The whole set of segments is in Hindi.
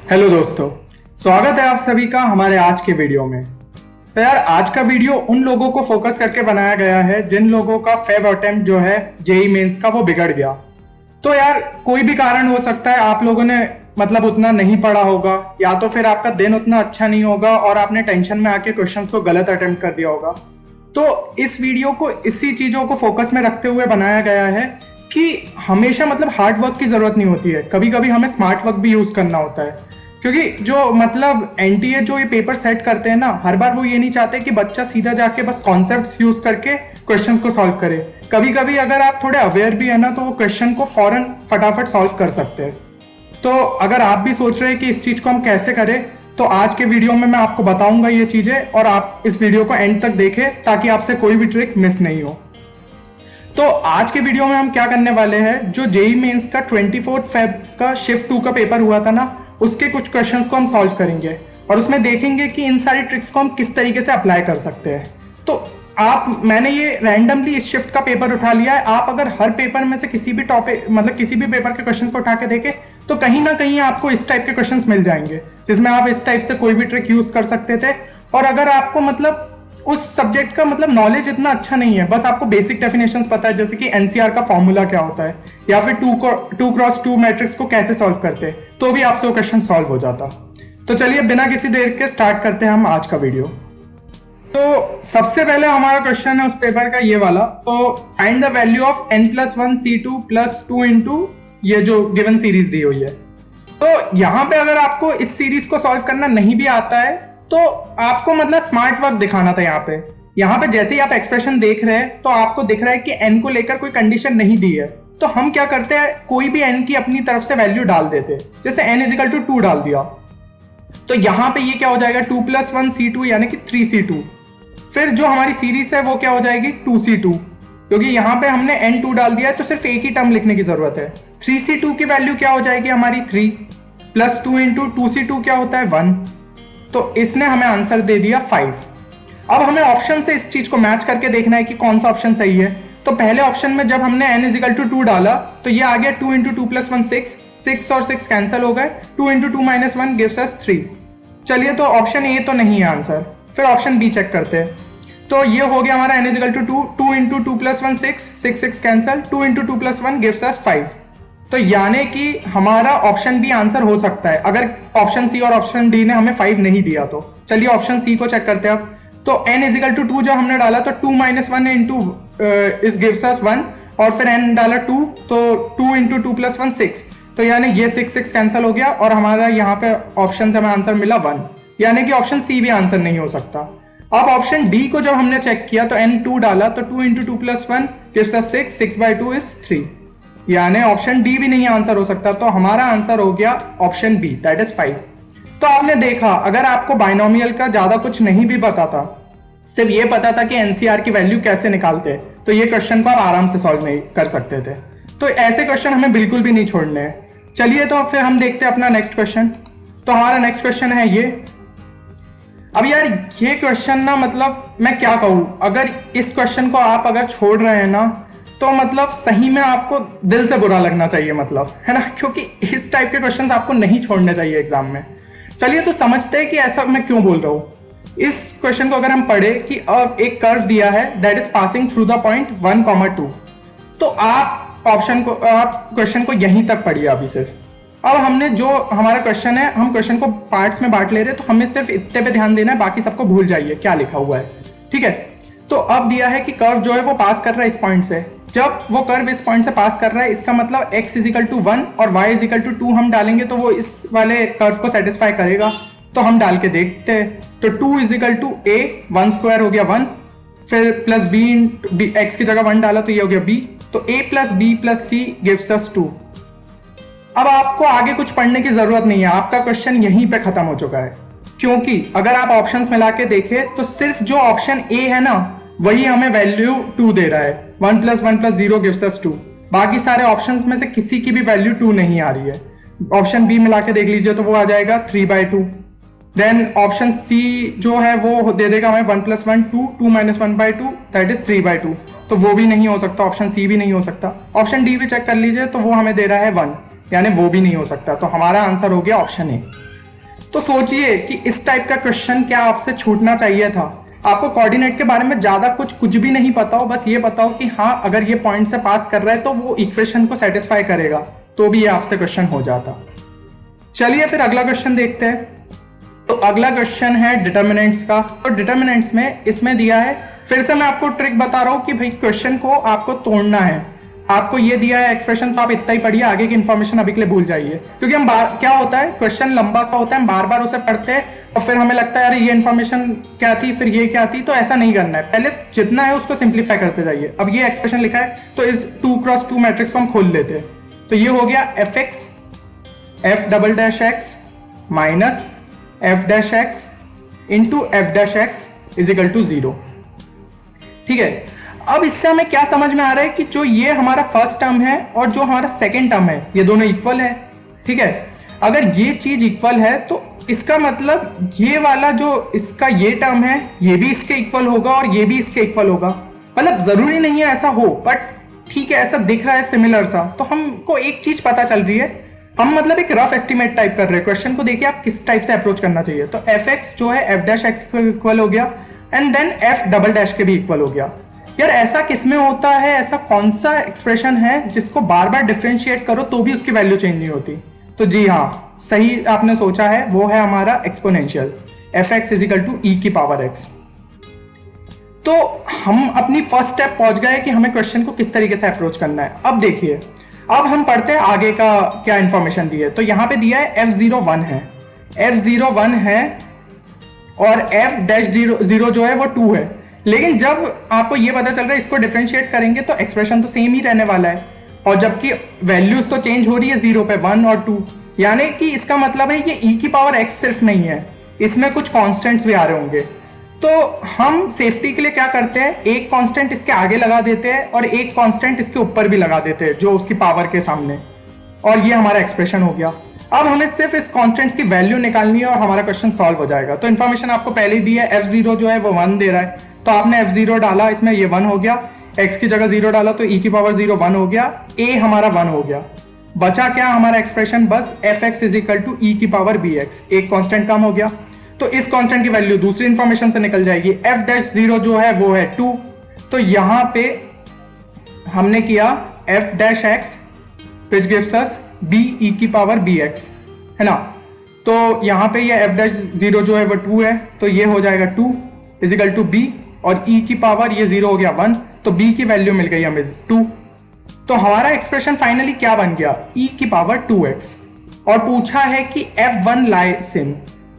हेलो दोस्तों, स्वागत है आप सभी का हमारे आज के वीडियो में। तो यार आज का वीडियो उन लोगों को फोकस करके बनाया गया है जिन लोगों का फेब अटेम्प्ट जो है जेई मेंस का वो बिगड़ गया। तो यार कोई भी कारण हो सकता है, आप लोगों ने मतलब उतना नहीं पढ़ा होगा या तो फिर आपका दिन उतना अच्छा नहीं होगा और आपने टेंशन में आके क्वेश्चंस को गलत अटेम्प्ट कर दिया होगा। तो इस वीडियो को इसी चीजों को फोकस में रखते हुए बनाया गया है कि हमेशा मतलब हार्ड वर्क की जरूरत नहीं होती है, कभी कभी हमें स्मार्ट वर्क भी यूज करना होता है। क्योंकि जो मतलब एनटीए जो ये पेपर सेट करते हैं ना, हर बार वो ये नहीं चाहते कि बच्चा सीधा जाके बस कॉन्सेप्ट्स यूज करके क्वेश्चंस को सॉल्व करे। कभी कभी अगर आप थोड़े अवेयर भी है ना तो वो क्वेश्चन को फौरन फटाफट सॉल्व कर सकते हैं। तो अगर आप भी सोच रहे हैं कि इस चीज को हम कैसे करें, तो आज के वीडियो में मैं आपको बताऊंगा ये चीजें, और आप इस वीडियो को एंड तक देखें ताकि आपसे कोई भी ट्रिक मिस नहीं हो। तो आज के वीडियो में हम क्या करने वाले हैं, जो जेई मेंस का 24 फेब का शिफ्ट 2 का पेपर हुआ था ना, उसके कुछ क्वेश्चंस को हम सॉल्व करेंगे और उसमें देखेंगे कि इन सारी ट्रिक्स को हम किस तरीके से अप्लाई कर सकते हैं। तो मैंने ये रैंडमली इस शिफ्ट का पेपर उठा लिया है। आप अगर हर पेपर में से किसी भी टॉपिक मतलब किसी भी पेपर के क्वेश्चंस को उठा के देखें तो कहीं ना कहीं आपको इस टाइप के क्वेश्चंस मिल जाएंगे जिसमें आप इस टाइप से कोई भी ट्रिक यूज कर सकते थे। और अगर आपको मतलब उस सब्जेक्ट का मतलब नॉलेज इतना अच्छा नहीं है, बस आपको बेसिक डेफिनेशंस पता है जैसे कि एनसीआर का फॉर्मूला क्या होता है या फिर 2x2 मैट्रिक्स को कैसे सॉल्व करते हैं, तो भी आपसे वो क्वेश्चन सॉल्व हो जाता। तो चलिए बिना किसी देर के स्टार्ट करते हैं हम आज का वीडियो। तो सबसे पहले हमारा क्वेश्चन है उस पेपर का ये वाला। तो find the value of n+1 C2 + 2 into ये जो गिवन सीरीज दी हुई है। तो यहाँ पे अगर आपको इस सीरीज को सॉल्व करना नहीं भी आता है तो आपको मतलब स्मार्ट वर्क दिखाना था। यहाँ पे जैसे ही आप एक्सप्रेशन देख रहे हैं तो आपको दिख रहा है कि n को लेकर कोई कंडीशन नहीं दी है। तो हम क्या करते हैं, कोई भी n की अपनी तरफ से वैल्यू डाल देते हैं। जैसे n = 2 डाल दिया तो यहाँ पे ये क्या हो जाएगा 2 + 1 C2 यानी कि 3C2। फिर जो हमारी सीरीज है वो क्या हो जाएगी 2C2, क्योंकि यहाँ पे हमने n2 डाल दिया है तो सिर्फ एक ही टर्म लिखने की जरूरत है। 3C2 की वैल्यू क्या हो जाएगी हमारी 3 + 2 × 2C2 क्या होता है 1। तो इसने हमें आंसर दे दिया 5। अब हमें ऑप्शन से इस चीज को मैच करके देखना है कि कौन सा ऑप्शन सही है। तो पहले ऑप्शन में जब हमने n = 2 डाला तो ये आ गया 2 × 2 + 1 6 और 6 कैंसिल हो गए। 2 × 2 - 1 गिव्स अस 3। चलिए तो ऑप्शन ए तो नहीं है आंसर, फिर ऑप्शन बी चेक करते हैं। तो ये हो गया हमारा n = 2 2 × 2 + 1 6 कैंसिल, 2 × 2 + 1 गिव्स अस 5। तो यानी कि हमारा ऑप्शन बी आंसर हो सकता है अगर ऑप्शन सी और ऑप्शन डी ने हमें 5 नहीं दिया तो। चलिए ऑप्शन सी को चेक करते हैं अब। तो n = 2 जो हमने डाला तो 2 - 1 × इस गिव्स अस 1, और फिर n डाला 2 तो 2 × 2 + 1 6। तो यानी ये 6 कैंसिल हो गया और हमारा यहाँ पे ऑप्शन से हमें आंसर मिला 1, यानी कि ऑप्शन सी भी आंसर नहीं हो सकता। अब ऑप्शन डी को जब हमने चेक किया तो n2 डाला तो 2 × 2 + 1 गिव्स अस 6/2 इज 3, यानी ऑप्शन डी भी नहीं आंसर हो सकता। तो हमारा आंसर हो गया ऑप्शन बी, दैट इज 5। तो आपने देखा, अगर आपको बाइनोमियल का ज्यादा कुछ नहीं भी पता था, सिर्फ ये पता था कि एनसीआर की वैल्यू कैसे निकालते हैं, तो ये क्वेश्चन को आप आराम से सॉल्व नहीं कर सकते थे। तो ऐसे क्वेश्चन हमें बिल्कुल भी नहीं छोड़ने हैं। चलिए तो फिर हम देखते हैं अपना नेक्स्ट क्वेश्चन। तो हमारा नेक्स्ट क्वेश्चन है ये। अब यार ये क्वेश्चन ना मतलब मैं क्या कहूँ, अगर इस क्वेश्चन को आप अगर छोड़ रहे हैं ना तो मतलब सही में आपको दिल से बुरा लगना चाहिए, मतलब है ना, क्योंकि इस टाइप के क्वेश्चंस आपको नहीं छोड़ने चाहिए एग्जाम में। चलिए तो समझते हैं कि ऐसा मैं क्यों बोल रहा हूँ। इस क्वेश्चन को अगर हम पढ़े कि एक कर्व दिया है that is passing through the point 1, 2, तो आप क्वेश्चन को यहीं तक पढ़िए अभी सिर्फ। अब हमने जो हमारा क्वेश्चन है, हम क्वेश्चन को पार्ट्स में बांट ले रहे हैं, तो हमें सिर्फ इतने पे ध्यान देना है, बाकी सबको भूल जाइए क्या लिखा हुआ है, ठीक है। तो अब दिया है कि कर्व जो है वो पास कर रहा है इस पॉइंट से। जब वो कर्व इस पॉइंट से पास कर रहा है, इसका मतलब x = 1 और y = 2 हम डालेंगे तो वो इस वाले कर्व को सेटिस्फाई करेगा। तो हम डाल के देखते हैं। तो 2 = a, 1² हो गया 1, फिर प्लस b x की जगह 1 डाला तो ये हो गया b। तो a + b + c gives us 2। अब आपको आगे कुछ पढ़ने की जरूरत नहीं है, आपका क्वेश्चन यहीं पे खत्म हो चुका है। क्योंकि अगर आप ऑप्शंस मिला के देखें तो सिर्फ जो ऑप्शन ए है ना वही हमें वैल्यू 2 दे रहा है। 1 + 1 + 0 गिव्स अस 2। बाकी सारे ऑप्शंस में से किसी की भी वैल्यू 2 नहीं आ रही है। ऑप्शन बी मिला के देख लीजिए तो वो आ जाएगा 3/2। देन ऑप्शन सी जो है वो दे देगा हमें 1 + 1 2, 2 - 1/2 दैट इज 3/2। तो वो भी नहीं हो सकता, ऑप्शन सी भी नहीं हो सकता। ऑप्शन डी भी चेक कर लीजिए तो वो हमें दे रहा है 1, यानी वो भी नहीं हो सकता। तो हमारा आंसर हो गया ऑप्शन ए। तो सोचिए कि इस टाइप का क्वेश्चन क्या आपसे छूटना चाहिए था। आपको कोऑर्डिनेट के बारे में ज्यादा कुछ भी नहीं पता हो, बस ये बताओ कि हाँ अगर ये पॉइंट से पास कर रहा है तो वो इक्वेशन को सेटिस्फाई करेगा, तो भी ये आपसे क्वेश्चन हो जाता। चलिए फिर अगला क्वेश्चन देखते हैं। तो अगला क्वेश्चन है डिटर्मिनेंट्स का। तो डिटर्मिनेंट्स में इसमें दिया है, फिर से मैं आपको ट्रिक बता रहा हूं कि भाई क्वेश्चन को आपको तोड़ना है। आपको ये दिया है एक्सप्रेशन, तो आप इतना ही पढ़िए, आगे की इन्फॉर्मेशन अभी के लिए भूल जाइए, क्योंकि हम क्या होता है क्वेश्चन लंबा सा होता है, हम बार बार उसे पढ़ते हैं और फिर हमें लगता है यार ये इन्फॉर्मेशन क्या थी, फिर ये क्या थी। तो ऐसा नहीं करना है, पहले जितना है उसको सिंप्लीफाई करते जाइए। अब ये एक्सप्रेशन लिखा है तो इस 2x2 मैट्रिक्स को हम खोल लेते हैं। तो ये हो गया fx f double dash x minus f dash x into f dash x is equal to 0। ठीक है, अब इससे हमें क्या समझ में आ रहा है कि जो ये हमारा फर्स्ट टर्म है और जो हमारा सेकंड टर्म है ये दोनों इक्वल है। ठीक है, अगर ये चीज इक्वल है तो इसका मतलब ये वाला जो इसका ये टर्म है ये भी इसके इक्वल होगा और ये भी इसके इक्वल होगा। मतलब जरूरी नहीं है ऐसा हो, बट ठीक है ऐसा दिख रहा है सिमिलर सा। तो हमको एक चीज पता चल रही है, हम मतलब एक रफ एस्टिमेट टाइप कर रहे हैं। क्वेश्चन को देखिए आप किस टाइप से अप्रोच करना चाहिए। तो एफ एक्स जो है एफ डैश एक्स के इक्वल हो गया and then f double dash के भी इक्वल हो गया। यार ऐसा किसमें होता है, ऐसा कौन सा एक्सप्रेशन है जिसको बार बार डिफरेंशिएट करो तो भी उसकी वैल्यू चेंज नहीं होती। तो जी हाँ, सही आपने सोचा है, वो है हमारा exponential f x is equal to e की पावर एक्स। तो हम अपनी फर्स्ट स्टेप पहुंच गए कि हमें क्वेश्चन को किस तरीके से अप्रोच करना है। अब देखिए, अब हम पढ़ते हैं आगे का क्या इंफॉर्मेशन दी है। तो यहां पे दिया है f01 है, f01 है और f डैश 0 जो है वो 2 है। लेकिन जब आपको ये पता चल रहा है इसको डिफरेंशिएट करेंगे तो एक्सप्रेशन तो सेम ही रहने वाला है, और जबकि वैल्यूज तो चेंज हो रही है 0 पे 1 और 2, यानी कि इसका मतलब है ये e की पावर x सिर्फ नहीं है, इसमें कुछ कॉन्स्टेंट्स भी आ रहे होंगे। तो हम सेफ्टी के लिए क्या करते हैं, एक कांस्टेंट इसके आगे लगा देते हैं और एक कांस्टेंट इसके ऊपर भी लगा देते हैं जो उसकी पावर के सामने, और ये हमारा एक्सप्रेशन हो गया। अब हमें सिर्फ इस कांस्टेंट्स की वैल्यू निकालनी है और हमारा क्वेश्चन सॉल्व हो जाएगा। तो इन्फॉर्मेशन आपको पहले ही दी है, f0 जो है वो 1 दे रहा है, तो आपने f0 डाला, इसमें ये 1 हो गया, x की जगह 0 डाला तो e की पावर 0 1 हो गया, a हमारा 1 हो गया। बचा क्या हमारा एक्सप्रेशन, बस fx is equal to e की पावर bx, एक कांस्टेंट कम हो गया। तो इस कांस्टेंट की वैल्यू दूसरी इंफॉर्मेशन से निकल जाएगी, f डैश 0 जो है वो है 2। तो यहां पे हमने किया f dash x which gives us b e की पावर bx, है ना। तो यहां पे ये f डैश 0 जो है वो 2 है, तो ये हो जाएगा 2 इज इक्वल टू b, और e की पावर ये 0 हो गया 1, तो b की वैल्यू मिल गई हमें 2। तो हमारा एक्सप्रेशन फाइनली क्या बन गया, e की पावर 2x। और पूछा है कि f1 लाइज इन,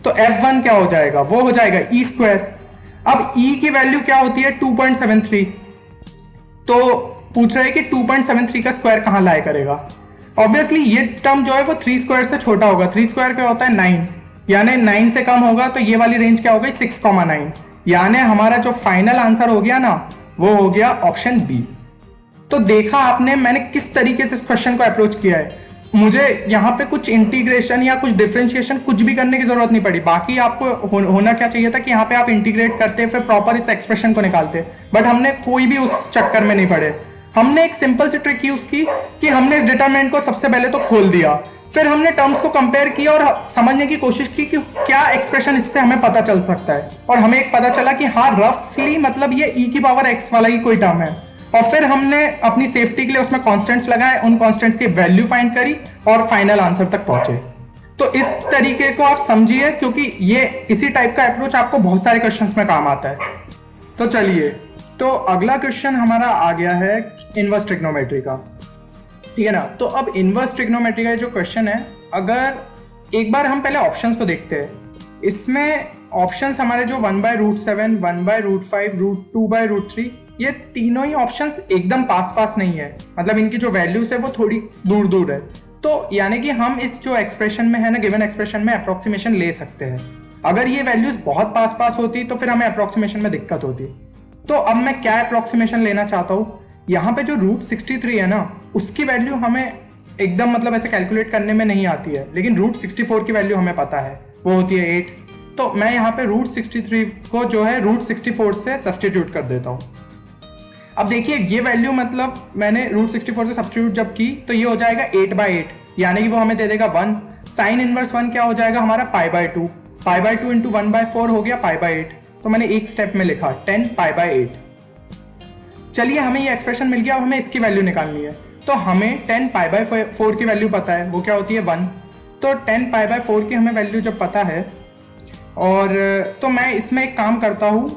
तो f1 क्या हो जाएगा, वो हो जाएगा e स्क्वायर। अब e की वैल्यू क्या होती है 2.73, तो पूछ रहा है कि 2.73 का स्क्वायर कहां लाए करेगा। ऑब्वियसली ये टर्म जो है वो 3 स्क्वायर से छोटा होगा, 3 स्क्वायर क्या होता है 9, यानी 9 से कम होगा, तो ये वाली रेंज क्या हो गई 6,9, यानी हमारा जो फाइनल आंसर हो गया ना वो हो गया ऑप्शन बी। तो देखा आपने मैंने किस तरीके से इस क्वेश्चन को अप्रोच किया है। मुझे यहाँ पे कुछ इंटीग्रेशन या कुछ डिफरेंशिएशन कुछ भी करने की जरूरत नहीं पड़ी। बाकी आपको होना क्या चाहिए था कि यहाँ पे आप इंटीग्रेट करते फिर प्रॉपर इस एक्सप्रेशन को निकालते, बट हमने कोई भी उस चक्कर में नहीं पड़े। हमने एक सिंपल सी ट्रिक यूज की कि हमने इस डिटरमिनेंट को सबसे पहले तो खोल दिया, फिर हमने टर्म्स को कंपेयर किया और समझने की कोशिश की कि क्या एक्सप्रेशन इससे हमें पता चल सकता है, और हमें एक पता चला कि हाँ रफली मतलब ये e की पावर x वाला ही कोई टर्म है। और फिर हमने अपनी सेफ्टी के लिए उसमें कांस्टेंट्स लगाए, उन कांस्टेंट्स की वैल्यू फाइंड करी और फाइनल आंसर तक पहुंचे। तो इस तरीके को आप समझिए, क्योंकि ये इसी टाइप का अप्रोच आपको बहुत सारे क्वेश्चंस में काम आता है। तो चलिए, तो अगला क्वेश्चन हमारा आ गया है इनवर्स ट्रिग्नोमेट्री का, ठीक है ना। तो अब इनवर्स ट्रिग्नोमेट्री का जो क्वेश्चन है, अगर एक बार हम पहले ऑप्शंस को देखते हैं, इसमें ऑप्शंस हमारे जो 1/√7, 1/√5, √2/√3, ये तीनों ही ऑप्शंस एकदम पास पास नहीं है, मतलब इनकी जो वैल्यूज है वो थोड़ी दूर दूर है। तो यानी कि हम इस जो एक्सप्रेशन में है ना, गिवन एक्सप्रेशन में अप्रोक्सीमेशन ले सकते हैं। अगर ये वैल्यूज बहुत पास पास होती तो फिर हमें अप्रोक्सीमेशन में दिक्कत होती। तो अब मैं क्या अप्रोक्सीमेशन लेना चाहता हूँ, यहाँ पे जो √63 है ना उसकी वैल्यू हमें एकदम मतलब ऐसे कैलकुलेट करने में नहीं आती है, लेकिन √64 की वैल्यू हमें पता है, वो होती है 8। तो मैं यहाँ पे √63 को जो है √64 से सब्सटीट्यूट कर देता हूँ। अब देखिए ये वैल्यू मतलब मैंने √64 से सब्सटीट्यूट जब की तो ये हो जाएगा 8/8, यानी कि वो हमें दे देगा 1। साइन इनवर्स 1 क्या हो जाएगा हमारा π/2, π/2 इंटू 1/4 हो गया π/8। तो मैंने एक स्टेप में लिखा 10 π/8। चलिए हमें ये एक्सप्रेशन मिल गया, अब हमें इसकी वैल्यू निकालनी है। तो हमें 10 π/4 की वैल्यू पता है, वो क्या होती है 1। तो 10 π/4 की हमें वैल्यू जब पता है, और तो मैं इसमें एक काम करता हूँ,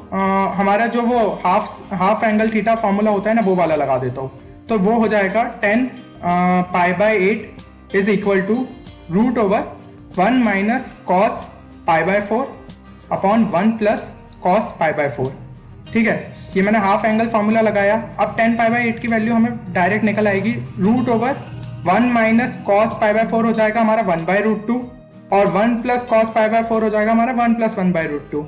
हमारा जो वो हाफ एंगल थीटा फॉर्मूला होता है ना, वो वाला लगा देता हूँ। तो वो हो जाएगा 10 π/8 is equal to √1 minus cos π/4 upon 1 plus cos π/4। ठीक है, ये मैंने हाफ एंगल फॉर्मूला लगाया। अब 10 π/8 की वैल्यू हमें डायरेक्ट निकल आएगी, √1 माइनस कॉस π/4 हो जाएगा हमारा 1/√2, और 1 प्लस कॉस π/4 हो जाएगा हमारा 1 प्लस 1/√2।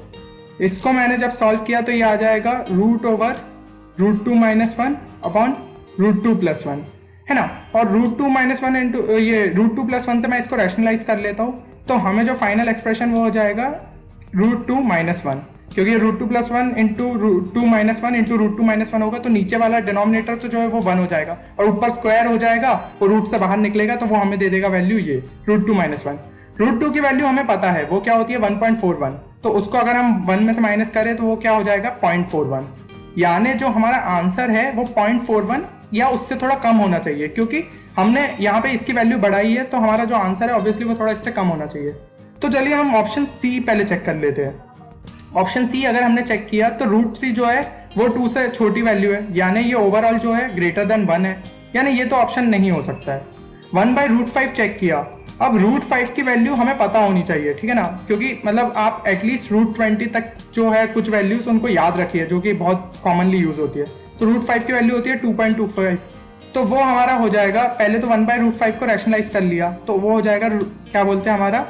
इसको मैंने जब सॉल्व किया तो ये आ जाएगा √2 माइनस 1 अपॉन √2 प्लस 1, है ना। और √2 माइनस 1 इंटू ये √2 प्लस 1 से मैं इसको रैशनलाइज कर लेता हूँ। तो हमें जो फाइनल एक्सप्रेशन वो हो जाएगा √2 माइनस 1, क्योंकि √2 plus 1 into √2 minus 1 into √2 minus 1 होगा, तो नीचे वाला डिनोमिनेटर तो जो है वो 1 हो जाएगा, और ऊपर स्क्वायर हो जाएगा और रूट से बाहर निकलेगा, तो वो हमें दे देगा वैल्यू ये √2 माइनस 1। √2 की वैल्यू हमें पता है, वो क्या होती है 1.41। तो उसको अगर हम 1 में से माइनस करें तो वो क्या हो जाएगा 0.41। यानी जो हमारा आंसर है वो 0.41 या उससे थोड़ा कम होना चाहिए, क्योंकि हमने यहाँ पे इसकी वैल्यू बढ़ाई है, तो हमारा जो आंसर है ऑब्वियसली वो थोड़ा इससे कम होना चाहिए। तो चलिए हम ऑप्शन सी पहले चेक कर लेते हैं। ऑप्शन सी अगर हमने चेक किया तो √3 जो है वो 2 से छोटी वैल्यू है, यानी ये ओवरऑल जो है ग्रेटर देन 1 है, यानी ये तो ऑप्शन नहीं हो सकता है। 1/√5 चेक किया, अब √5 की वैल्यू हमें पता होनी चाहिए, ठीक है ना, क्योंकि मतलब आप एटलीस्ट √20 तक जो है कुछ वैल्यूज उनको याद रखिए, जो कि बहुत कॉमनली यूज होती है। तो √5 की वैल्यू होती है 2.25, तो वो हमारा हो जाएगा, पहले तो 1/√5 को रैशनलाइज कर लिया, तो वो हो जाएगा क्या बोलते हैं हमारा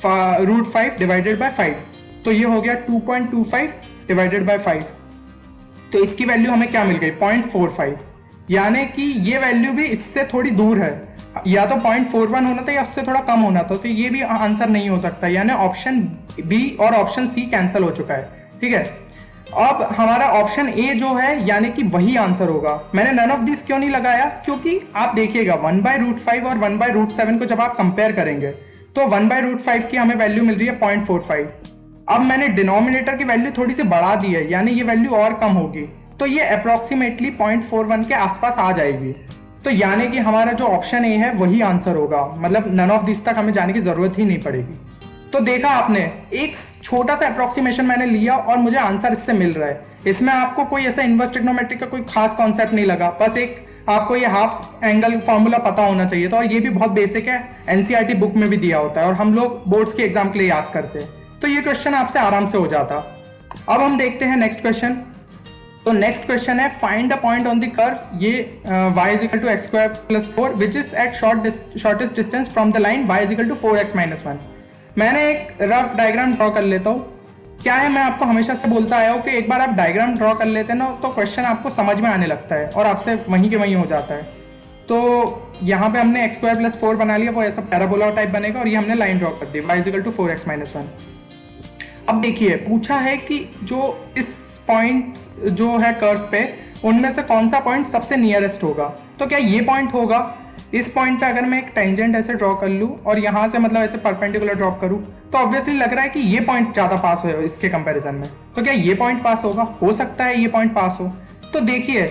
√5 डिवाइडेड बाय 5, तो ये हो गया 2.25 डिवाइडेड बाय 5। तो इसकी वैल्यू हमें क्या मिल गई 0.45, यानी कि ये वैल्यू भी इससे थोड़ी दूर है, या तो 0.41 होना था या उससे थोड़ा कम होना था, तो ये भी आंसर नहीं हो सकता, यानी ऑप्शन बी और ऑप्शन सी कैंसिल हो चुका है। ठीक है, अब हमारा ऑप्शन ए जो है यानी कि वही आंसर होगा। मैंने नन ऑफ दिस क्यों नहीं लगाया, क्योंकि आप देखिएगा 1/√5 और 1/√7 को जब आप कंपेयर करेंगे तो 1/√5 की हमें वैल्यू मिल रही है 0.45। अब मैंने डिनोमिनेटर की वैल्यू थोड़ी सी बढ़ा दी है, यानी ये वैल्यू और कम होगी, तो ये अप्रोक्सीमेटली 0.41 के आसपास आ जाएगी। तो यानी कि हमारा जो ऑप्शन ए है वही आंसर होगा, मतलब नन ऑफ दिस तक हमें जाने की जरूरत ही नहीं पड़ेगी। तो देखा आपने, एक छोटा सा अप्रोक्सीमेशन मैंने लिया और मुझे आंसर इससे मिल रहा है। इसमें आपको कोई ऐसा इनवर्स ट्रिग्नोमेट्री का कोई खास कॉन्सेप्ट नहीं लगा, बस एक आपको ये हाफ एंगल फॉर्मूला पता होना चाहिए था, और ये भी बहुत बेसिक है, एनसीईआरटी बुक में भी दिया होता है और हम लोग बोर्ड्स के एग्जाम के लिए याद करते हैं, तो ये क्वेश्चन आपसे आराम से हो जाता। अब हम देखते हैं नेक्स्ट क्वेश्चन। तो नेक्स्ट क्वेश्चन है find the point on the curve, ये y is equal to x square plus 4 which is at shortest distance from the line y is equal to 4x minus 1। मैंने एक रफ डायग्राम ड्रॉ कर लेता हूँ। क्या है, मैं आपको हमेशा से बोलता आया हूँ कि एक बार आप डायग्राम ड्रॉ कर लेते हैं ना, तो क्वेश्चन आपको समझ में आने लगता है और आपसे वहीं के वहीं हो जाता है। तो यहाँ पे हमने एक्स स्क्वायर प्लस 4 बना लिया, वो ऐसा पैराबोला टाइप बनेगा, और ये हमने लाइन ड्रॉ कर दी y is equal to 4x minus 1। अब देखिए पूछा है कि जो इस पॉइंट जो है कर्व पे, उनमें से कौन सा पॉइंट सबसे नियरेस्ट होगा। तो क्या ये पॉइंट होगा? इस पॉइंट पे अगर मैं एक टेंजेंट ऐसे ड्रॉ कर लूँ और यहाँ से मतलब ऐसे परपेंडिकुलर ड्रॉप करूँ, तो ऑब्वियसली लग रहा है कि ये पॉइंट ज़्यादा पास हो इसके कंपैरिजन में। तो क्या ये पॉइंट पास होगा? हो सकता है ये पॉइंट पास हो। तो देखिए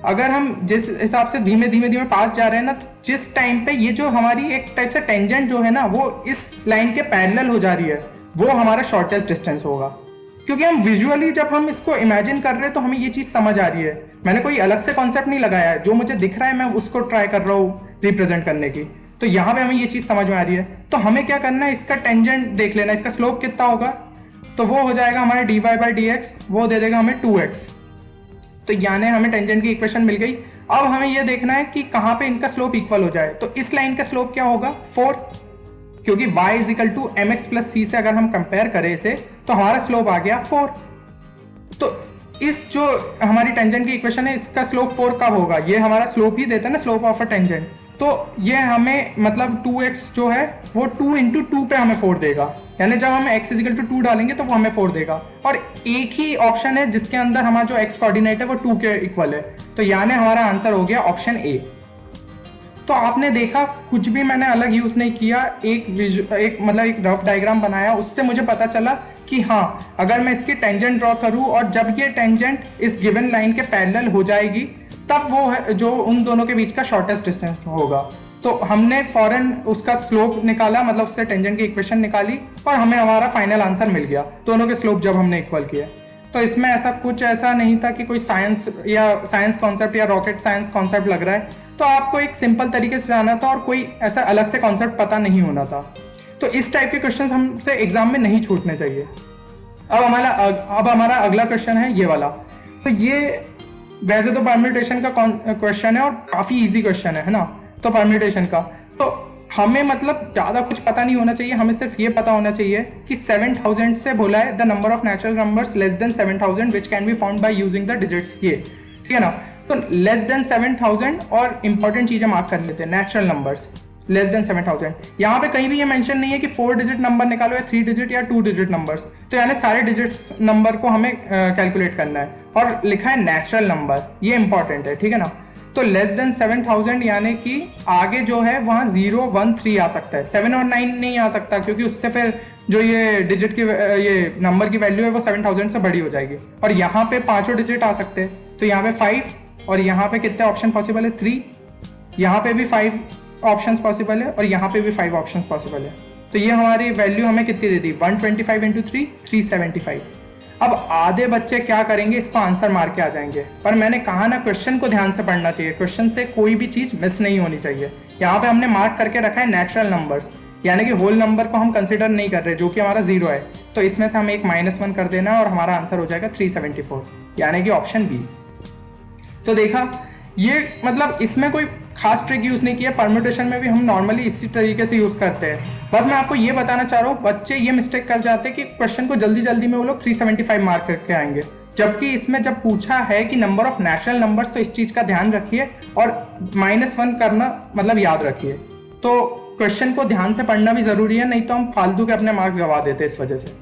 अगर हम जिस हिसाब से धीमे धीमे पास जा रहे हैं ना, तो जिस टाइम पे ये जो हमारी एक टाइप से टेंजेंट जो है ना, वो इस लाइन के पैरेलल हो जा रही है, वो हमारा शॉर्टेस्ट डिस्टेंस होगा। क्योंकि हम विजुअली जब हम इसको इमेजिन कर रहे हैं तो हमें ये चीज़ समझ आ रही है। मैंने कोई अलग से कॉन्सेप्ट नहीं लगाया है, जो मुझे दिख रहा है मैं उसको ट्राई कर रहा हूँ रिप्रेजेंट करने की। तो यहाँ पे हमें ये चीज़ समझ में आ रही है। तो हमें क्या करना है, इसका टेंजेंट देख लेना, इसका स्लोप कितना होगा। तो वो हो जाएगा हमारा dy/dx, वो दे देगा हमें 2x। तो यानी हमें टेंजेंट की इक्वेशन मिल गई। अब हमें ये देखना है कि कहाँ पे इनका स्लोप इक्वल हो जाए। तो इस लाइन का स्लोप क्या होगा 4, क्योंकि y is equal to mx plus c से अगर हम कंपेयर करें इसे, तो हमारा स्लोप आ गया 4। तो इस जो हमारी टेंजेंट की इक्वेशन है, इसका स्लोप 4 कब होगा? ये हमारा स्लोप ही देता है ना, स्लोप ऑफ अ टेंजेंट। तो ये हमें मतलब 2x जो है वो 2 इंटू 2 पे हमें 4 देगा, यानी जब हम x इज इक्वल टू 2 डालेंगे तो वो हमें 4 देगा। और एक ही ऑप्शन है जिसके अंदर हमारा जो x कोऑर्डिनेट है वो 2 के इक्वल है। तो यानी हमारा आंसर हो गया ऑप्शन ए। तो आपने देखा कुछ भी मैंने अलग यूज नहीं किया, एक मतलब एक रफ डायग्राम बनाया, उससे मुझे पता चला कि हाँ अगर मैं इसकी टेंजेंट ड्रॉ करूँ और जब ये टेंजेंट इस गिवन लाइन के पैरेलल हो जाएगी तब वो है जो उन दोनों के बीच का शॉर्टेस्ट डिस्टेंस होगा। तो हमने फौरन उसका स्लोप निकाला, मतलब उससे टेंजेंट की इक्वेशन निकाली और हमें हमारा फाइनल आंसर मिल गया दोनों के स्लोप जब हमने इक्वल किए। तो इसमें ऐसा नहीं था कि कोई साइंस कॉन्सेप्ट या रॉकेट साइंस कॉन्सेप्ट लग रहा है, तो आपको एक सिंपल तरीके से जाना था और कोई ऐसा अलग से कॉन्सेप्ट पता नहीं होना था। तो इस टाइप के क्वेश्चन हमसे एग्जाम में नहीं छूटने चाहिए। अब हमारा अगला क्वेश्चन है ये वाला। तो ये वैसे तो परम्यूटेशन का क्वेश्चन है और काफी इजी क्वेश्चन है ना। तो परम्यूटेशन का तो हमें मतलब ज्यादा कुछ पता नहीं होना चाहिए, हमें सिर्फ ये पता होना चाहिए कि 7000 से बोला है the number of natural numbers less than 7000 which can be found by using the digits, ये ठीक है ना। तो लेस देन 7000 और इंपॉर्टेंट चीजें मार्क कर लेते हैं, नेचुरल नंबर्स लेस देन 7000। यहाँ पे कहीं भी ये मेंशन नहीं है कि 4 डिजिट नंबर निकालो या 3 डिजिट या 2 डिजिट नंबर्स, तो यानी सारे डिजिट्स नंबर को हमें कैलकुलेट करना है और लिखा है नेचुरल नंबर, ये इंपॉर्टेंट है, ठीक है ना। तो लेस देन 7000 यानी कि आगे जो है वहां 0 1 3 आ सकता है, 7 और 9 नहीं आ सकता क्योंकि उससे फिर जो ये डिजिट की ये नंबर की वैल्यू है वो 7000 से बड़ी हो जाएगी। और यहाँ पे पांचों डिजिट आ सकते हैं, तो यहाँ पे 5 और यहाँ पे कितने ऑप्शन पॉसिबल है 3, यहाँ पे भी 5 ऑप्शंस पॉसिबल है और यहाँ पे भी 5 ऑप्शंस पॉसिबल है। तो ये हमारी वैल्यू हमें कितनी दे दी 125 इंटू 3 375। अब आधे बच्चे क्या करेंगे, इसको आंसर मार के आ जाएंगे, पर मैंने कहा ना क्वेश्चन को ध्यान से पढ़ना चाहिए, क्वेश्चन से कोई भी चीज मिस नहीं होनी चाहिए। यहाँ पे हमने मार्क करके रखा है नेचुरल नंबर्स, यानी कि होल नंबर को हम कंसिडर नहीं कर रहे जो कि हमारा 0 है, तो इसमें से हमें एक -1 कर देना है और हमारा आंसर हो जाएगा 374, यानी कि ऑप्शन बी। तो देखा ये मतलब इसमें कोई खास ट्रिक यूज नहीं किया, परम्यूटेशन में भी हम नॉर्मली इसी तरीके से यूज करते हैं। बस मैं आपको ये बताना चाह रहा हूँ, बच्चे ये मिस्टेक कर जाते हैं कि क्वेश्चन को जल्दी जल्दी में वो लोग 375 मार्क करके आएंगे, जबकि इसमें जब पूछा है कि नंबर ऑफ नेचुरल नंबर्स, तो इस चीज का ध्यान रखिए और -1 करना मतलब याद रखिए। तो क्वेश्चन को ध्यान से पढ़ना भी जरूरी है, नहीं तो हम फालतू के अपने मार्क्स गवा देते हैं इस वजह से।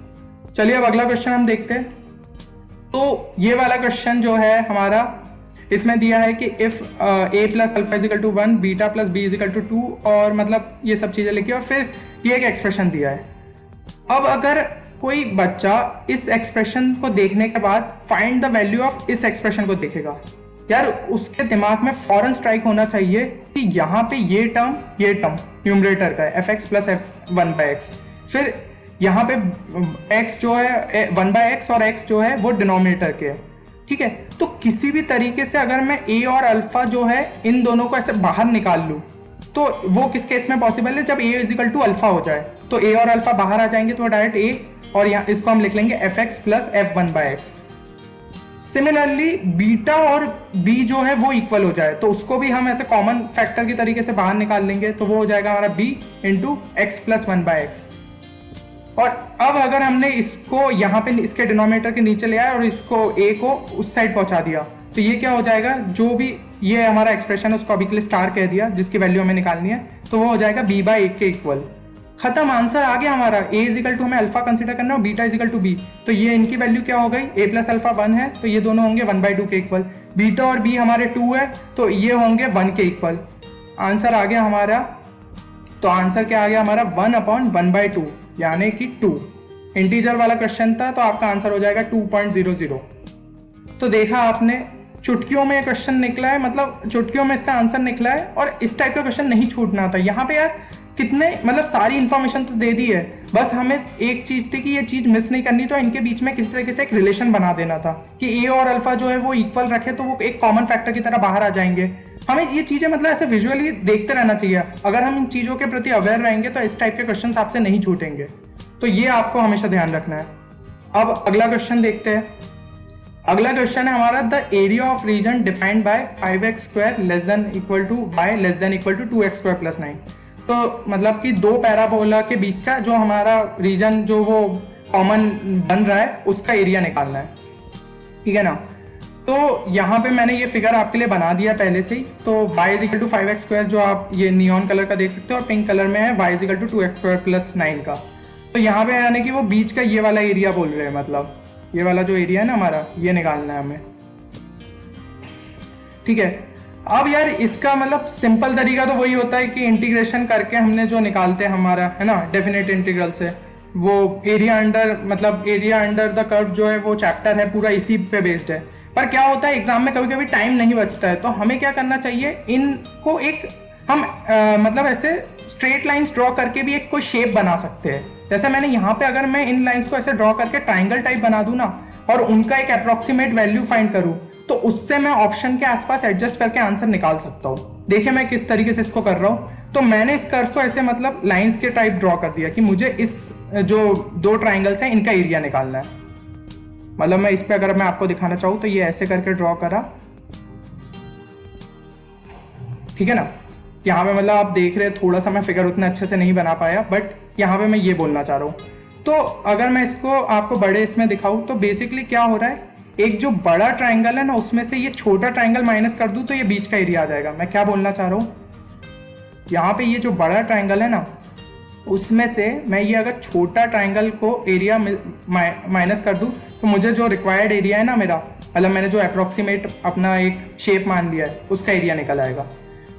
चलिए अब अगला क्वेश्चन हम देखते हैं। तो ये वाला क्वेश्चन जो है हमारा, इसमें दिया है कि if a plus alpha is equal to 1 beta plus b is equal to 2 और मतलब ये सब चीजें लिखी और फिर ये एक एक्सप्रेशन दिया है। अब अगर कोई बच्चा इस एक्सप्रेशन को देखने के बाद फाइंड द वैल्यू ऑफ इस एक्सप्रेशन को देखेगा, यार उसके दिमाग में फौरन स्ट्राइक होना चाहिए कि यहाँ पे ये टर्म न्यूमरेटर का है fx प्लस f1/x, फिर यहाँ पे x जो है 1/x और x जो है वो डिनोमिनेटर के है, ठीक है। तो किसी भी तरीके से अगर मैं a और अल्फा जो है इन दोनों को ऐसे बाहर निकाल लूं, तो वो किस केस में पॉसिबल है, जब a इजिकल टू अल्फा हो जाए, तो a और अल्फा बाहर आ जाएंगे तो डायरेक्ट a और यहाँ इसको हम लिख लेंगे fx plus f1/x। Similarly beta और b जो है वो इक्वल हो जाए तो उसको भी हम ऐसे कॉमन फैक्टर की तरीके से बाहर निकाल लेंगे, तो वो हो जाएगा हमारा b into x plus 1/x। और अब अगर हमने इसको यहाँ पे इसके डिनोमिनेटर के नीचे ले आया और इसको a को उस साइड पहुंचा दिया, तो ये क्या हो जाएगा, जो भी ये हमारा एक्सप्रेशन है उसको अभी के लिए स्टार कह दिया जिसकी वैल्यू हमें निकालनी है, तो वो हो जाएगा b/a के इक्वल। खत्म, आंसर आ गया हमारा। a इजिकल टू हमें अल्फा कंसिडर करना है और बीटा इजिकल टू b, तो ये इनकी वैल्यू क्या हो गई, a प्लस अल्फा 1 है तो ये दोनों होंगे 1/2 के इक्वल, बीटा और b हमारे 2 है तो ये होंगे 1 के इक्वल। आंसर आ गया हमारा, तो आंसर क्या आ गया हमारा 1/1/2 यानी कि 2। इंटीजर वाला क्वेश्चन था तो आपका आंसर हो जाएगा 2.00। तो देखा आपने, चुटकियों में क्वेश्चन निकला है, मतलब चुटकियों में इसका आंसर निकला है और इस टाइप का क्वेश्चन नहीं छूटना था। यहाँ पे यार कितने मतलब सारी इंफॉर्मेशन तो दे दी है, बस हमें एक चीज थी कि ये चीज मिस नहीं करनी, तो इनके बीच में किस तरीके से एक रिलेशन बना देना था कि a और अल्फा जो है वो इक्वल रखे तो वो एक कॉमन फैक्टर की तरह बाहर आ जाएंगे। हमें ये चीजें मतलब ऐसे विजुअली देखते रहना चाहिए, अगर हम इन चीजों के प्रति अवेयर रहेंगे तो इस टाइप के क्वेश्चन आपसे नहीं छूटेंगे, तो ये आपको हमेशा ध्यान रखना है। अब अगला क्वेश्चन देखते हैं। अगला क्वेश्चन है हमारा, the area of region defined by 5x² less than equal to y less than equal to 2x² plus 9। तो मतलब कि दो पैराबोला के बीच का जो हमारा रीजन जो वो कॉमन बन रहा है उसका एरिया निकालना है, ठीक है ना। तो यहाँ पे मैंने ये फिगर आपके लिए बना दिया पहले से ही। तो y इजिकल टू 5x² जो आप ये नियॉन कलर का देख सकते हो और पिंक कलर में है y is equal to 2x² plus 9 का। तो यहाँ पे यानी कि वो बीच का ये वाला एरिया बोल रहे हैं, मतलब ये वाला जो एरिया है ना हमारा, ये निकालना है हमें, ठीक है। अब यार इसका मतलब सिंपल तरीका तो वही होता है कि इंटीग्रेशन करके हमने जो निकालते हैं हमारा, है ना, डेफिनेट इंटीग्रल से, वो एरिया अंडर, मतलब एरिया अंडर द कर्व जो है वो चैप्टर है पूरा इसी पे बेस्ड है। पर क्या होता है एग्जाम में कभी कभी टाइम नहीं बचता है, तो हमें क्या करना चाहिए, इनको एक हम मतलब ऐसे स्ट्रेट लाइंस ड्रॉ करके भी एक कोई शेप बना सकते हैं। जैसे मैंने यहाँ पे अगर मैं इन लाइंस को ऐसे ड्रॉ करके ट्राइंगल टाइप बना दूं ना, और उनका एक अप्रोक्सीमेट वैल्यू फाइंड करूं, तो उससे मैं ऑप्शन के आसपास एडजस्ट करके आंसर निकाल सकता हूँ। देखिए मैं किस तरीके से इसको कर रहा हूँ। तो मैंने इस कर्व को ऐसे मतलब लाइंस के टाइप ड्रॉ कर दिया कि मुझे इस जो दो ट्राइंगल्स हैं इनका एरिया निकालना है। मतलब मैं इस पे अगर मैं आपको दिखाना चाहूँ तो ये ऐसे करके ड्रॉ करा, ठीक है ना। यहाँ पे मतलब आप देख रहे हैं थोड़ा सा मैं फिगर उतना अच्छे से नहीं बना पाया, बट यहाँ पे मैं ये बोलना चाह रहा हूँ। तो अगर मैं इसको आपको बड़े इसमें दिखाऊं तो बेसिकली क्या हो रहा है, एक जो बड़ा ट्राइंगल है ना उसमें से ये छोटा ट्राइंगल माइनस कर दूं तो ये बीच का एरिया आ जाएगा। मैं क्या बोलना चाह रहा हूँ, यहाँ पे ये जो बड़ा ट्राइंगल है ना उसमें से मैं ये अगर छोटा ट्राइंगल को एरिया माइनस कर दूं तो मुझे जो रिक्वायर्ड एरिया है ना मेरा, मतलब मैंने जो अप्रोक्सीमेट अपना एक शेप मान लिया है उसका एरिया निकल आएगा।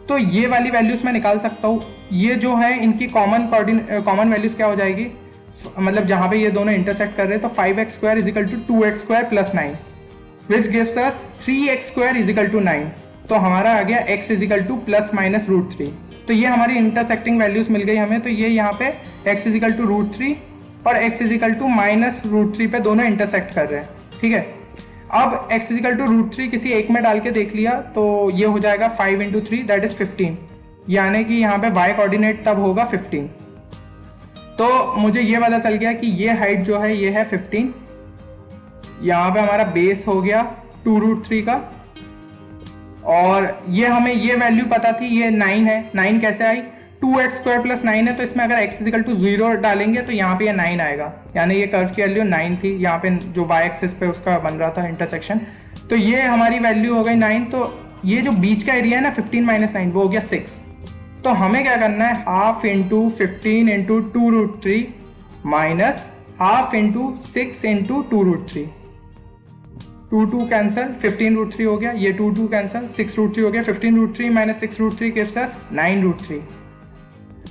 तो ये वाली वैल्यूज मैं निकाल सकता हूँ। ये जो है इनकी कॉमन वैल्यूज क्या हो जाएगी, मतलब जहां पे ये दोनों इंटरसेक्ट कर रहे हैं, तो 5x² is equal to 2x² plus 9 which gives us 3x² is equal to 9। तो हमारा आ गया x is equal to plus minus √3। तो ये हमारी इंटरसेक्टिंग वैल्यूज मिल गई हमें। तो ये यहाँ पे x इज इक्वल टू √3 और x is equal to minus √3 पे दोनों इंटरसेक्ट कर रहे हैं, ठीक है। अब x इज इक्वल टू √3 किसी एक में डाल के देख लिया तो ये हो जाएगा 5 × 3 दैट इज 15, यानी कि यहाँ पे y कोऑर्डिनेट तब होगा 15। तो मुझे ये पता चल गया कि ये हाइट जो है ये है 15। यहाँ पे हमारा बेस हो गया 2√3 का, और ये हमें ये वैल्यू पता थी, ये 9 है। 9 कैसे आई, 2x² प्लस 9 है, तो इसमें अगर x इक्वल टू 0 डालेंगे तो यहाँ पे ये 9 आएगा, यानी ये कर्व की वैल्यू 9 थी। यहाँ पे जो y एक्सिस पे उसका बन रहा था इंटरसेक्शन, तो ये हमारी वैल्यू हो गई 9। तो ये जो बीच का एरिया है ना 15 माइनस 9 वो हो गया 6। तो हमें क्या करना है, half into 15 into 2√3 minus half into 6 into 2√3। 2 cancel, 15√3 हो गया, ये 2 कैंसिल, 6√3 हो गया। 15√3 माइनस 6√3 गिव्स अस 9√3।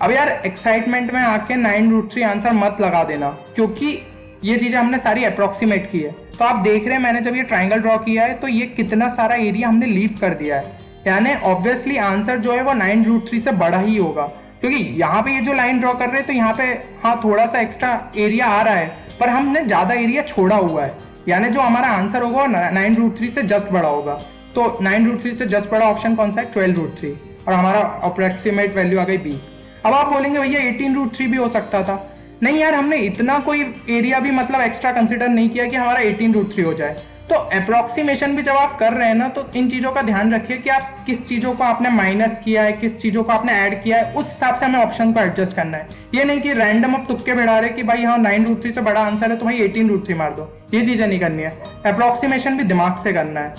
अब यार एक्साइटमेंट में आके 9√3 आंसर मत लगा देना, क्योंकि ये चीजें हमने सारी अप्रोक्सीमेट की है। तो आप देख रहे हैं मैंने जब ये ट्राइंगल ड्रॉ किया है तो ये कितना सारा एरिया हमने लीव कर दिया है, यानी ऑब्वियसली आंसर जो है वो 9√3 से बड़ा ही होगा। क्योंकि यहाँ पे ये जो लाइन ड्रॉ कर रहे हैं तो यहाँ पे हाँ थोड़ा सा एक्स्ट्रा एरिया आ रहा है, पर हमने ज्यादा एरिया छोड़ा हुआ है, यानी जो हमारा आंसर होगा वो 9√3 से जस्ट बड़ा होगा। तो 9√3 से जस्ट बड़ा ऑप्शन कौन सा है, 12√3, और हमारा अप्रोक्सीमेट वैल्यू आ गई बी। अब आप बोलेंगे भैया 18√3 भी हो सकता था। नहीं यार, हमने इतना कोई एरिया भी मतलब एक्स्ट्रा कंसिडर नहीं किया कि हमारा 18√3 हो जाए। तो अप्रोक्सीमेशन भी जब आप कर रहे हैं ना तो इन चीजों का ध्यान रखिए कि आप किस चीजों को आपने माइनस किया है, किस चीजों को आपने ऐड किया है, उस हिसाब से हमें ऑप्शन को एडजस्ट करना है। ये नहीं कि रैंडम अब तुक्के बिठा रहे कि भाई हाँ 9√3 से बड़ा आंसर है तो भाई 18√3 मार दो, ये चीजें नहीं करनी है। अप्रोक्सीमेशन भी दिमाग से करना है।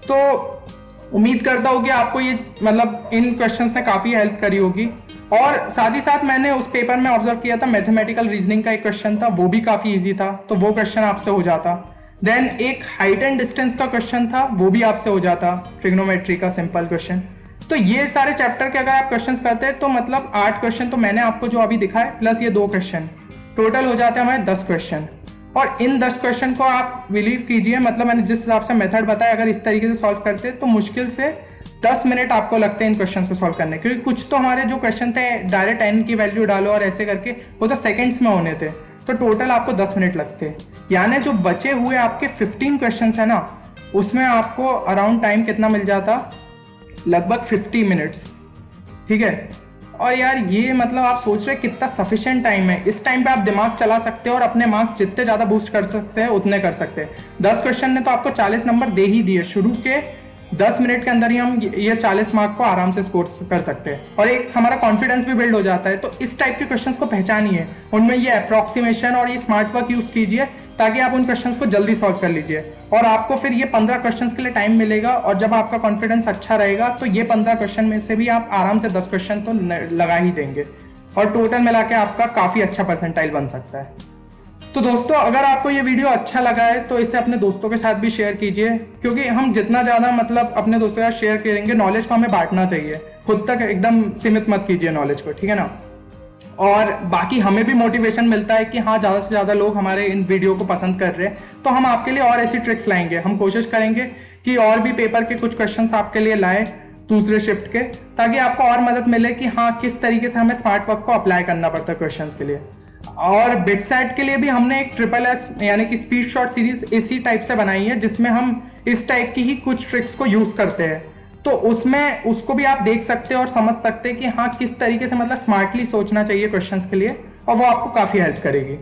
तो उम्मीद करता हूँ कि आपको ये मतलब इन क्वेश्चंस ने काफी हेल्प करी होगी। और साथ ही साथ मैंने उस पेपर में ऑब्जर्व किया था मैथमेटिकल रीजनिंग का एक क्वेश्चन था, वो भी काफी इजी था, तो वो क्वेश्चन आपसे हो जाता। देन एक हाइट एंड डिस्टेंस का क्वेश्चन था, वो भी आपसे हो जाता, ट्रिग्नोमेट्री का सिंपल क्वेश्चन। तो ये सारे चैप्टर के अगर आप क्वेश्चंस करते हैं तो मतलब 8 क्वेश्चन तो मैंने आपको जो अभी दिखाए प्लस ये 2 क्वेश्चन, टोटल हो जाते हैं हमारे 10 क्वेश्चन। और इन 10 क्वेश्चन को आप बिलीव कीजिए, मतलब मैंने जिस हिसाब से मेथड बताया अगर इस तरीके से सॉल्व करते हैं तो मुश्किल से 10 मिनट आपको लगते हैं इन क्वेश्चंस को सॉल्व करने। क्योंकि कुछ तो हमारे जो क्वेश्चन थे डायरेक्ट n की वैल्यू डालो और ऐसे करके, वो तो सेकंड्स में होने थे, तो टोटल आपको 10 मिनट लगते। यानी जो बचे हुए आपके 15 क्वेश्चंस है ना उसमें आपको अराउंड टाइम कितना मिल जाता, लगभग 50 मिनट्स, ठीक है। और यार ये मतलब आप सोच रहे कितना सफिशिएंट टाइम है, इस टाइम पे आप दिमाग चला सकते हो और अपने मार्क्स जितने ज्यादा बूस्ट कर सकते हैं उतने कर सकते हैं। 10 क्वेश्चन ने तो आपको 40 नंबर दे ही दिए, शुरू के 10 मिनट के अंदर ही हम ये 40 मार्क को आराम से स्कोर कर सकते हैं, और एक हमारा कॉन्फिडेंस भी बिल्ड हो जाता है। तो इस टाइप के क्वेश्चंस को पहचानिए, उनमें ये अप्रोक्सीमेशन और ये स्मार्ट वर्क यूज कीजिए ताकि आप उन क्वेश्चंस को जल्दी सॉल्व कर लीजिए, और आपको फिर ये 15 क्वेश्चंस के लिए टाइम मिलेगा। और जब आपका कॉन्फिडेंस अच्छा रहेगा तो ये 15 क्वेश्चन में से भी आप आराम से 10 क्वेश्चन तो लगा ही देंगे, और टोटल मिला के आपका काफी अच्छा परसेंटाइल बन सकता है। तो दोस्तों अगर आपको ये वीडियो अच्छा लगा है तो इसे अपने दोस्तों के साथ भी शेयर कीजिए, क्योंकि हम जितना ज़्यादा मतलब अपने दोस्तों के साथ शेयर करेंगे, नॉलेज को हमें बांटना चाहिए, खुद तक एकदम सीमित मत कीजिए नॉलेज को, ठीक है ना। और बाकी हमें भी मोटिवेशन मिलता है कि हाँ ज़्यादा से ज़्यादा लोग हमारे इन वीडियो को पसंद कर रहे हैं, तो हम आपके लिए और ऐसी ट्रिक्स लाएंगे। हम कोशिश करेंगे कि और भी पेपर के कुछ क्वेश्चंस आपके लिए लाए दूसरे शिफ्ट के, ताकि आपको और मदद मिले कि हाँ किस तरीके से हमें स्मार्ट वर्क को अप्लाई करना पड़ता है क्वेश्चंस के लिए। और बिटसेट के लिए भी हमने एक SSS यानी कि स्पीड शॉट सीरीज इसी टाइप से बनाई है, जिसमें हम इस टाइप की ही कुछ ट्रिक्स को यूज करते हैं। तो उसमें उसको भी आप देख सकते हैं और समझ सकते हैं कि हाँ किस तरीके से मतलब स्मार्टली सोचना चाहिए क्वेश्चंस के लिए, और वो आपको काफी हेल्प करेगी।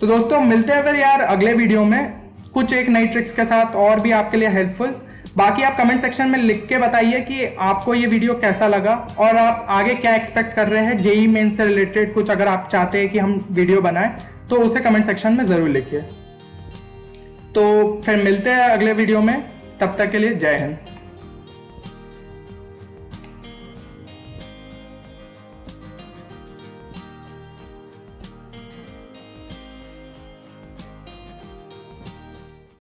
तो दोस्तों मिलते हैं फिर यार अगले वीडियो में कुछ एक नई ट्रिक्स के साथ और भी आपके लिए हेल्पफुल। बाकी आप कमेंट सेक्शन में लिख के बताइए कि आपको ये वीडियो कैसा लगा और आप आगे क्या एक्सपेक्ट कर रहे हैं जेईई मेंस से रिलेटेड। कुछ अगर आप चाहते हैं कि हम वीडियो बनाएं तो उसे कमेंट सेक्शन में जरूर लिखिए। तो फिर मिलते हैं अगले वीडियो में, तब तक के लिए जय हिंद।